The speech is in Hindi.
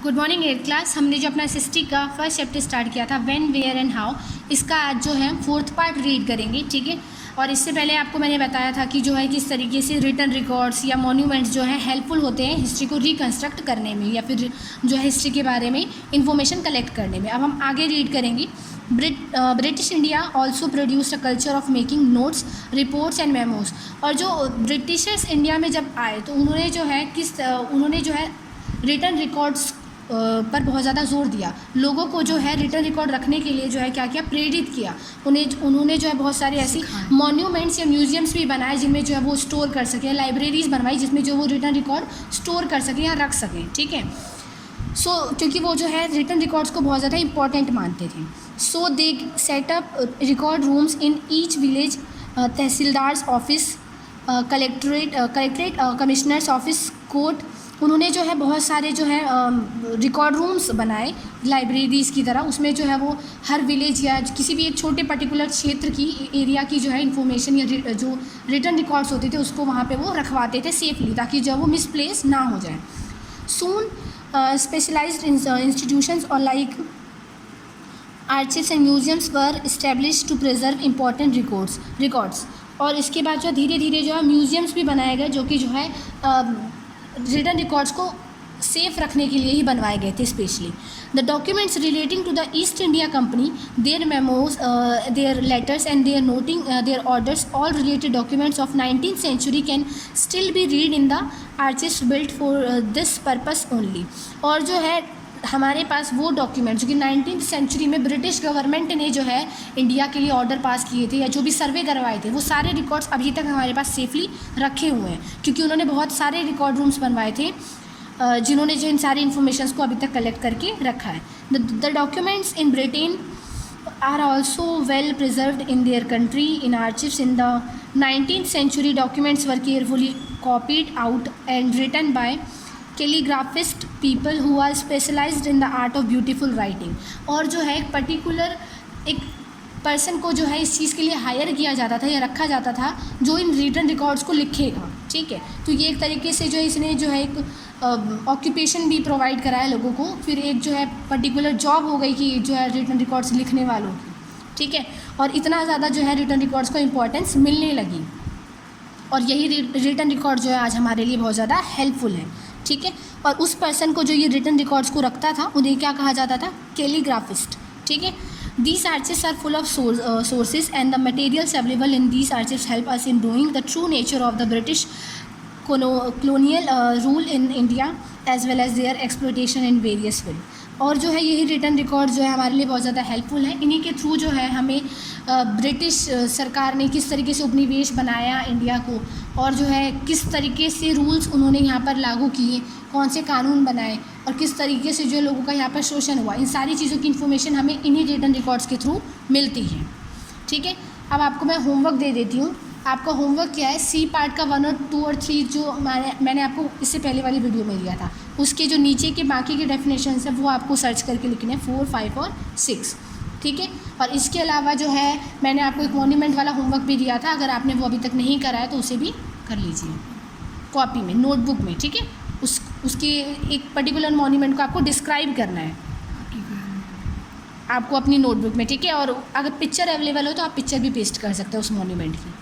Good morning eight class. हमने जो अपना एसएसटी का फर्स्ट चैप्टर स्टार्ट किया था व्हेन वेयर एंड हाउ, इसका आज जो है फोर्थ पार्ट रीड करेंगे, ठीक है। और इससे पहले आपको मैंने बताया था कि जो है किस तरीके से रिटन रिकॉर्ड्स या मॉन्यूमेंट्स जो है हेल्पफुल होते हैं हिस्ट्री को रिकंस्ट्रक्ट करने में या फिर जो है हिस्ट्री के बारे में इंफॉर्मेशन कलेक्ट करने में। अब हम आगे रीड करेंगे। British India also produced a culture of making notes, reports and memos. और जो ब्रिटिशर्स इंडिया में जब आए तो उन्होंने जो है रिटन रिकॉर्ड्स पर बहुत ज़्यादा जोर दिया। लोगों को जो है रिटन रिकॉर्ड रखने के लिए जो है क्या किया, प्रेरित किया। उन्होंने जो है बहुत सारे ऐसी मॉन्यूमेंट्स या म्यूजियम्स भी बनाए जिनमें जो है वो स्टोर कर सकें, लाइब्रेरीज बनवाई जिसमें जो वो रिटन रिकॉर्ड स्टोर कर सकें या रख सकें, ठीक है। क्योंकि वो जो है रिटन रिकॉर्ड्स को बहुत ज़्यादा इंपॉर्टेंट मानते थे। So they set up record rooms in each village, tahsildars office, collectorate, commissioners office, court. उन्होंने जो है बहुत सारे जो है रिकॉर्ड रूम्स बनाए लाइब्रेरीज़ की तरह। उसमें जो है वो हर विलेज या किसी भी एक छोटे पर्टिकुलर क्षेत्र की एरिया की जो है इंफॉर्मेशन या जो रिटन रिकॉर्ड्स होते थे उसको वहाँ पे वो रखवाते थे सेफली, ताकि जो वो मिसप्लेस ना हो जाए। सून स्पेशलाइज्ड इंस्टीट्यूशंस और like archives and museums were establish to preserve important records. और इसके बाद जो धीरे धीरे जो है म्यूजियम्स भी बनाए गए जो कि जो है रिटन रिकॉर्ड्स को सेफ रखने के लिए ही बनवाए गए थे specially. The documents relating to the East India Company, their memos, their letters and their noting their orders, all related documents of 19th century can still be read in the archives built for this purpose only. और जो है हमारे पास वो डॉक्यूमेंट जो कि 19th century में ब्रिटिश गवर्नमेंट ने जो है इंडिया के लिए ऑर्डर पास किए थे या जो भी सर्वे करवाए थे, वो सारे रिकॉर्ड्स अभी तक हमारे पास सेफली रखे हुए हैं, क्योंकि उन्होंने बहुत सारे रिकॉर्ड रूम्स बनवाए थे जिन्होंने जो इन सारी इन्फॉर्मेशन को अभी तक कलेक्ट करके रखा है। The documents in Britain are also well preserved in their country in archives. In the 19th century documents were carefully copied out and written by calligraphist people who are specialised in the art of beautiful writing. और जो है एक पर्टिकुलर एक पर्सन को जो है इस चीज़ के लिए हायर किया जाता था या रखा जाता था जो इन रिटन रिकॉर्ड्स को लिखेगा, ठीक है। तो ये एक तरीके से जो है इसने जो है एक ऑक्यूपेशन भी प्रोवाइड कराया लोगों को। फिर एक जो है पर्टिकुलर जॉब हो गई कि जो है रिटन रिकॉर्ड्स लिखने वालों की, ठीक है। और इतना ज़्यादा जो है रिटन रिकॉर्ड्स को इम्पोर्टेंस मिलने लगी और यही रिटन रिकॉर्ड जो है आज हमारे लिए बहुत ज़्यादा हेल्पफुल है, ठीक है। और उस पर्सन को जो ये रिटन रिकॉर्ड्स को रखता था उन्हें क्या कहा जाता था, कैलीग्राफिस्ट, ठीक है। These archives are full of sources and the materials available in these archives help us in knowing the true nature of the British colonial rule in India as well as their exploitation in various ways। और जो है यही रिटन रिकॉर्ड जो है हमारे लिए बहुत ज़्यादा हेल्पफुल है। इन्हीं के थ्रू जो है हमें ब्रिटिश सरकार ने किस तरीके से उपनिवेश बनाया इंडिया को और जो है किस तरीके से रूल्स उन्होंने यहाँ पर लागू किए, कौन से कानून बनाए और किस तरीके से जो लोगों का यहाँ पर शोषण हुआ, इन सारी चीज़ों की इन्फॉर्मेशन हमें इन्हीं रिटन रिकॉर्ड्स के थ्रू मिलती है, ठीक है। अब आपको मैं होमवर्क दे देती हूँ। आपका होमवर्क क्या है, सी पार्ट का 1 और 2 और 3 जो मैंने आपको इससे पहले वाली वीडियो में दिया था उसके जो नीचे के बाकी के डेफिनेशन है वो आपको सर्च करके लिखने हैं 4, 5 और 6, ठीक है। और इसके अलावा जो है मैंने आपको एक मॉन्यूमेंट वाला होमवर्क भी दिया था, अगर आपने वो अभी तक नहीं करा है तो उसे भी कर लीजिए कॉपी में, नोटबुक में, ठीक है। उसके एक पर्टिकुलर मॉन्यूमेंट को आपको डिस्क्राइब करना है आपको अपनी नोटबुक में, ठीक है। और अगर पिक्चर अवेलेबल हो तो आप पिक्चर भी पेस्ट कर सकते हो उस मॉन्यूमेंट की।